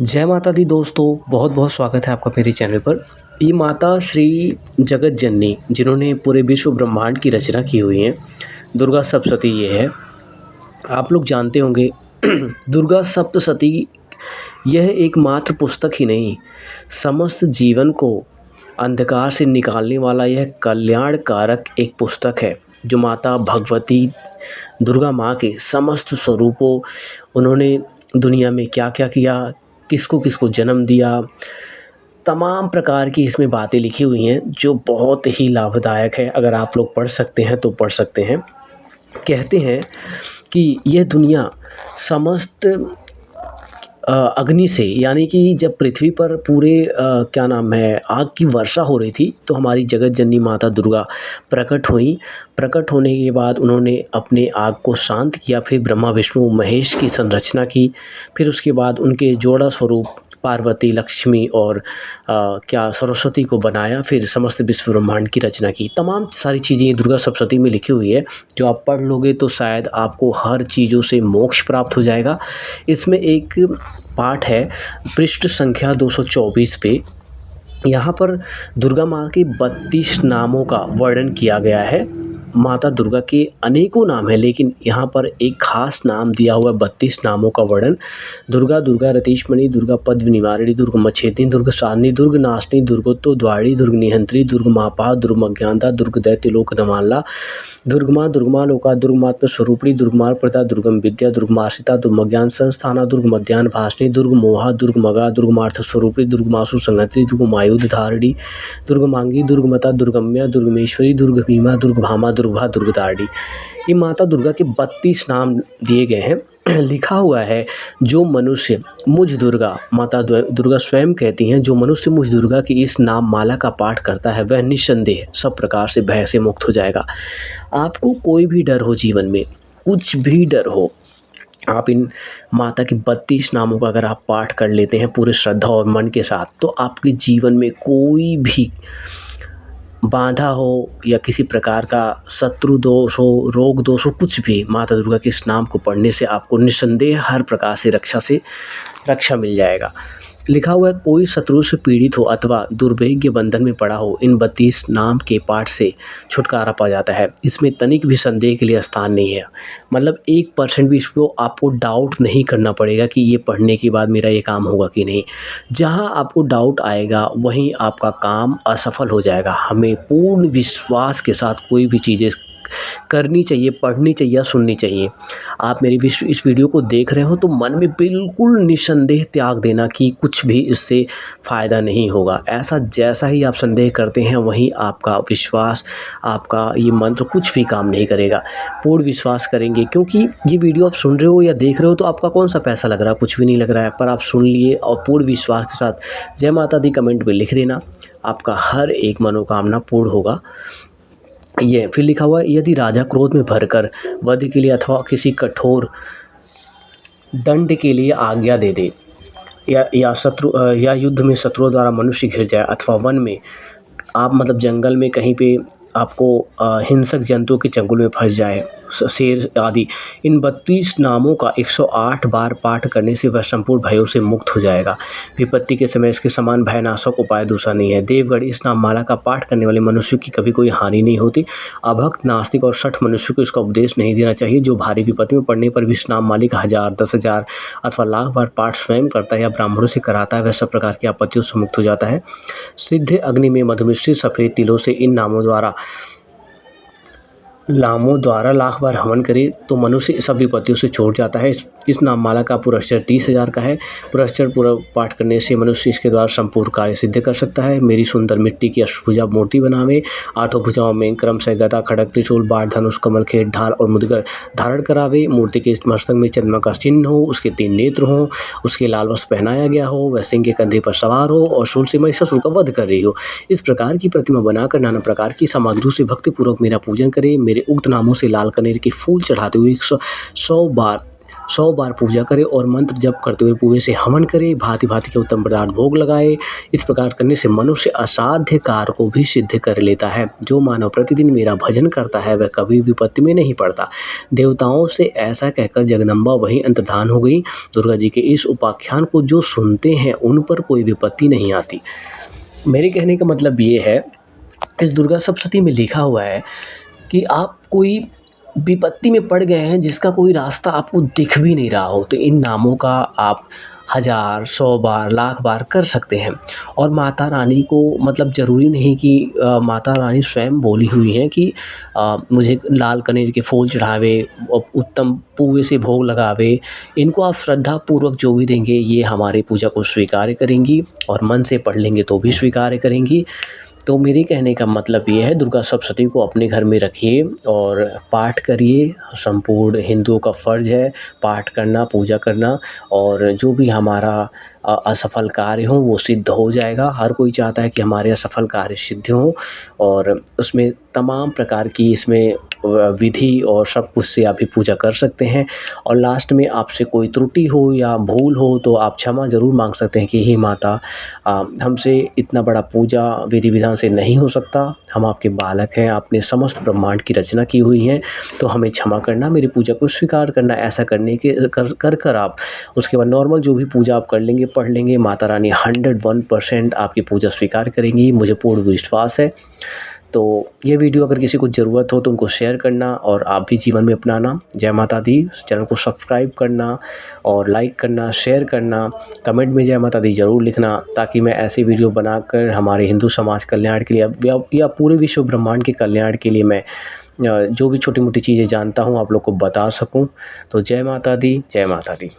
जय माता दी दोस्तों, बहुत बहुत स्वागत है आपका मेरे चैनल पर। ये माता श्री जगत जननी जिन्होंने पूरे विश्व ब्रह्मांड की रचना की हुई है, दुर्गा सप्तशती ये है। आप लोग जानते होंगे दुर्गा सप्तशती यह एकमात्र पुस्तक ही नहीं, समस्त जीवन को अंधकार से निकालने वाला यह कल्याणकारक एक पुस्तक है जो माता भगवती दुर्गा माँ के समस्त स्वरूपों, उन्होंने दुनिया में क्या क्या किया, किसको किसको जन्म दिया, तमाम प्रकार की इसमें बातें लिखी हुई हैं जो बहुत ही लाभदायक है। अगर आप लोग पढ़ सकते हैं तो पढ़ सकते हैं। कहते हैं कि यह दुनिया समस्त अग्नि से, यानी कि जब पृथ्वी पर पूरे क्या नाम है, आग की वर्षा हो रही थी तो हमारी जगत जननी माता दुर्गा प्रकट हुई। प्रकट होने के बाद उन्होंने अपने आग को शांत किया, फिर ब्रह्मा विष्णु महेश की संरचना की, फिर उसके बाद उनके जोड़ा स्वरूप पार्वती, लक्ष्मी और क्या सरस्वती को बनाया, फिर समस्त विश्व ब्रह्मांड की रचना की। तमाम सारी चीज़ें दुर्गा सप्तशती में लिखी हुई है, जो आप पढ़ लोगे तो शायद आपको हर चीज़ों से मोक्ष प्राप्त हो जाएगा। इसमें एक पाठ है पृष्ठ संख्या 224 पे। यहाँ पर दुर्गा माँ के 32 नामों का वर्णन किया गया है। माता दुर्गा के अनेकों नाम हैं, लेकिन यहाँ पर एक खास नाम दिया हुआ है, 32 नामों का वर्णन। दुर्गा, दुर्गा रतीशमणि, दुर्गा पद्म निवारिणी, दुर्ग मच्छेदिनी, दुर्ग सारणी, दुर्ग नाशनी, दुर्गोत्तो द्वारी, दुर्ग निहंत्री, दुर्ग मापा, दुर्ग मज्ञानता, दुर्ग दैत्य लोक दमाला, दुर्गमा, दुर्गमा लोका, दुर्गमात्म स्वरूपिणी, दुर्गमार प्रदा, दुर्गम विद्या, दुर्गमाश्रिता, दुर्गमज्ञान संस्थाना, दुर्ग मध्यान भाषणी, दुर्ग मोहा, दुर्ग मगा, दुर्गमार्थ स्वरूपिणी, दुर्गमासु संगत्री, दुर्गमायुध धारिणी, दुर्गमांगी, दुर्गमता, दुर्गम्या, दुर्गमेश्वरी, दुर्ग भीमा, दुर्ग भामा, दुर्गा, दुर्गतारिणी। ये माता दुर्गा के 32 नाम दिए गए हैं। लिखा हुआ है, जो मनुष्य मुझ दुर्गा, माता दुर्गा स्वयं कहती हैं, जो मनुष्य मुझ दुर्गा की इस नाम माला का पाठ करता है वह निस्संदेह सब प्रकार से भय से मुक्त हो जाएगा। आपको कोई भी डर हो जीवन में, कुछ भी डर हो, आप इन माता के 32 नामों का अगर आप पाठ कर लेते हैं पूरे श्रद्धा और मन के साथ, तो आपके जीवन में कोई भी बाधा हो या किसी प्रकार का शत्रु दोष हो, रोग दोष हो, कुछ भी, माता दुर्गा के इस नाम को पढ़ने से आपको निस्संदेह हर प्रकार से रक्षा मिल जाएगा। लिखा हुआ है, कोई शत्रु से पीड़ित हो अथवा दुर्भाग्य बंधन में पड़ा हो, इन 32 नाम के पाठ से छुटकारा पा जाता है। इसमें तनिक भी संदेह के लिए स्थान नहीं है। मतलब 1% भी इसको आपको डाउट नहीं करना पड़ेगा कि ये पढ़ने के बाद मेरा ये काम होगा कि नहीं। जहाँ आपको डाउट आएगा वहीं आपका काम असफल हो जाएगा। हमें पूर्ण विश्वास के साथ कोई भी चीज़ें करनी चाहिए, पढ़नी चाहिए या सुननी चाहिए। आप मेरी इस वीडियो को देख रहे हो तो मन में बिल्कुल निसंदेह त्याग देना कि कुछ भी इससे फ़ायदा नहीं होगा। ऐसा जैसा ही आप संदेह करते हैं वहीं आपका विश्वास, आपका ये मंत्र कुछ भी काम नहीं करेगा। पूर्ण विश्वास करेंगे, क्योंकि ये वीडियो आप सुन रहे हो या देख रहे हो तो आपका कौन सा पैसा लग रहा है, कुछ भी नहीं लग रहा है, पर आप सुन लिए और पूर्ण विश्वास के साथ जय माता दी कमेंट में लिख देना, आपका हर एक मनोकामना पूर्ण होगा। ये फिर लिखा हुआ है, यदि राजा क्रोध में भरकर वध के लिए अथवा किसी कठोर दंड के लिए आज्ञा दे दे, या युद्ध में शत्रुओं द्वारा मनुष्य घिर जाए, अथवा वन में आप मतलब जंगल में कहीं पे आपको हिंसक जंतुओं के चंगुल में फंस जाए, शेर आदि, इन 32 नामों का 108 बार पाठ करने से वह संपूर्ण भयों से मुक्त हो जाएगा। विपत्ति के समय इसके समान भयनाशक उपाय दूसरा नहीं है। देवगढ़, इस नाम माला का पाठ करने वाले मनुष्य की कभी कोई हानि नहीं होती। अभक्त, नास्तिक और शठ मनुष्य को इसका उपदेश नहीं देना चाहिए। जो भारी विपत्ति में पड़ने पर भी इस नाम माली का 1000, 10,000 अथवा लाख बार पाठ स्वयं करता है या ब्राह्मणों से कराता है, वह सब प्रकार की आपत्तियों से मुक्त हो जाता है। सिद्ध अग्नि में मधुमिश्रित सफ़ेद तिलों से इन नामों द्वारा लाख बार हवन करे तो मनुष्य सब विपत्तियों से छूट जाता है। इस नाम माला का पुरस्कार 30,000 का है। पुरस्कार पूरा पाठ करने से मनुष्य इसके द्वारा संपूर्ण कार्य सिद्ध कर सकता है। मेरी सुंदर मिट्टी की अष्टभुजा मूर्ति बनावे, 8 भुजाओं में क्रम से गदा, खड़ग, त्रिशूल, बाण, धनुष, कमल, खेत, ढाल और मुद्गर धारण करावे। मूर्ति के मस्तक में चंद्रमा का चिन्ह हो, उसके 3 नेत्र हों, उसके लाल वस्त्र पहनाया गया हो, वह सिंह के कंधे पर सवार हो और शूल से महिषासुर का वध कर रही हो। इस प्रकार की प्रतिमा बनाकर नाना प्रकार की सामग्रियों से भक्तिपूर्वक मेरा पूजन करे। मेरे उक्त नामों से लाल कनेर के फूल चढ़ाते हुए 100 बार 100 बार पूजा करे और मंत्र जप करते हुए पूरे से हवन करे, भांति भांति के उत्तम पदार्थ भोग लगाए। इस प्रकार करने से मनुष्य असाध्य कार्य को भी सिद्ध कर लेता है। जो मानव प्रतिदिन मेरा भजन करता है वह कभी विपत्ति में नहीं पड़ता। देवताओं से ऐसा कहकर जगदम्बा वहीं अंतर्धान हो गई। दुर्गा जी के इस उपाख्यान को जो सुनते हैं उन पर कोई विपत्ति नहीं आती। मेरे कहने का मतलब ये है, इस दुर्गा सप्तशती में लिखा हुआ है कि आप कोई विपत्ति में पड़ गए हैं जिसका कोई रास्ता आपको दिख भी नहीं रहा हो, तो इन नामों का आप 1000, 100 बार, लाख बार कर सकते हैं। और माता रानी को मतलब ज़रूरी नहीं कि माता रानी स्वयं बोली हुई हैं कि मुझे लाल कनेर के फूल चढ़ावे, उत्तम पूए से भोग लगावे। इनको आप श्रद्धापूर्वक जो भी देंगे ये हमारी पूजा को स्वीकार करेंगी, और मन से पढ़ लेंगे तो भी स्वीकार करेंगी। तो मेरे कहने का मतलब ये है, दुर्गा सप्तशती को अपने घर में रखिए और पाठ करिए। संपूर्ण हिंदुओं का फ़र्ज़ है पाठ करना, पूजा करना, और जो भी हमारा असफल कार्य हो वो सिद्ध हो जाएगा। हर कोई चाहता है कि हमारे असफल कार्य सिद्ध हों, और उसमें तमाम प्रकार की इसमें विधि और सब कुछ से आप भी पूजा कर सकते हैं। और लास्ट में आपसे कोई त्रुटि हो या भूल हो तो आप क्षमा ज़रूर मांग सकते हैं कि हे माता, हमसे इतना बड़ा पूजा विधि विधान से नहीं हो सकता, हम आपके बालक हैं, आपने समस्त ब्रह्मांड की रचना की हुई है, तो हमें क्षमा करना, मेरी पूजा को स्वीकार करना। ऐसा करने के कर आप उसके बाद नॉर्मल जो भी पूजा आप कर लेंगे, पढ़ लेंगे, माता रानी 101% आपकी पूजा स्वीकार करेंगी, मुझे पूर्ण विश्वास है। तो ये वीडियो अगर किसी को ज़रूरत हो तो उनको शेयर करना और आप भी जीवन में अपनाना। जय माता दी। चैनल को सब्सक्राइब करना और लाइक करना, शेयर करना, कमेंट में जय माता दी ज़रूर लिखना, ताकि मैं ऐसी वीडियो बनाकर हमारे हिंदू समाज कल्याण के लिए या पूरे विश्व ब्रह्मांड के कल्याण के लिए मैं जो भी छोटी मोटी चीज़ें जानता हूँ आप लोग को बता सकूँ। तो जय माता दी, जय माता दी।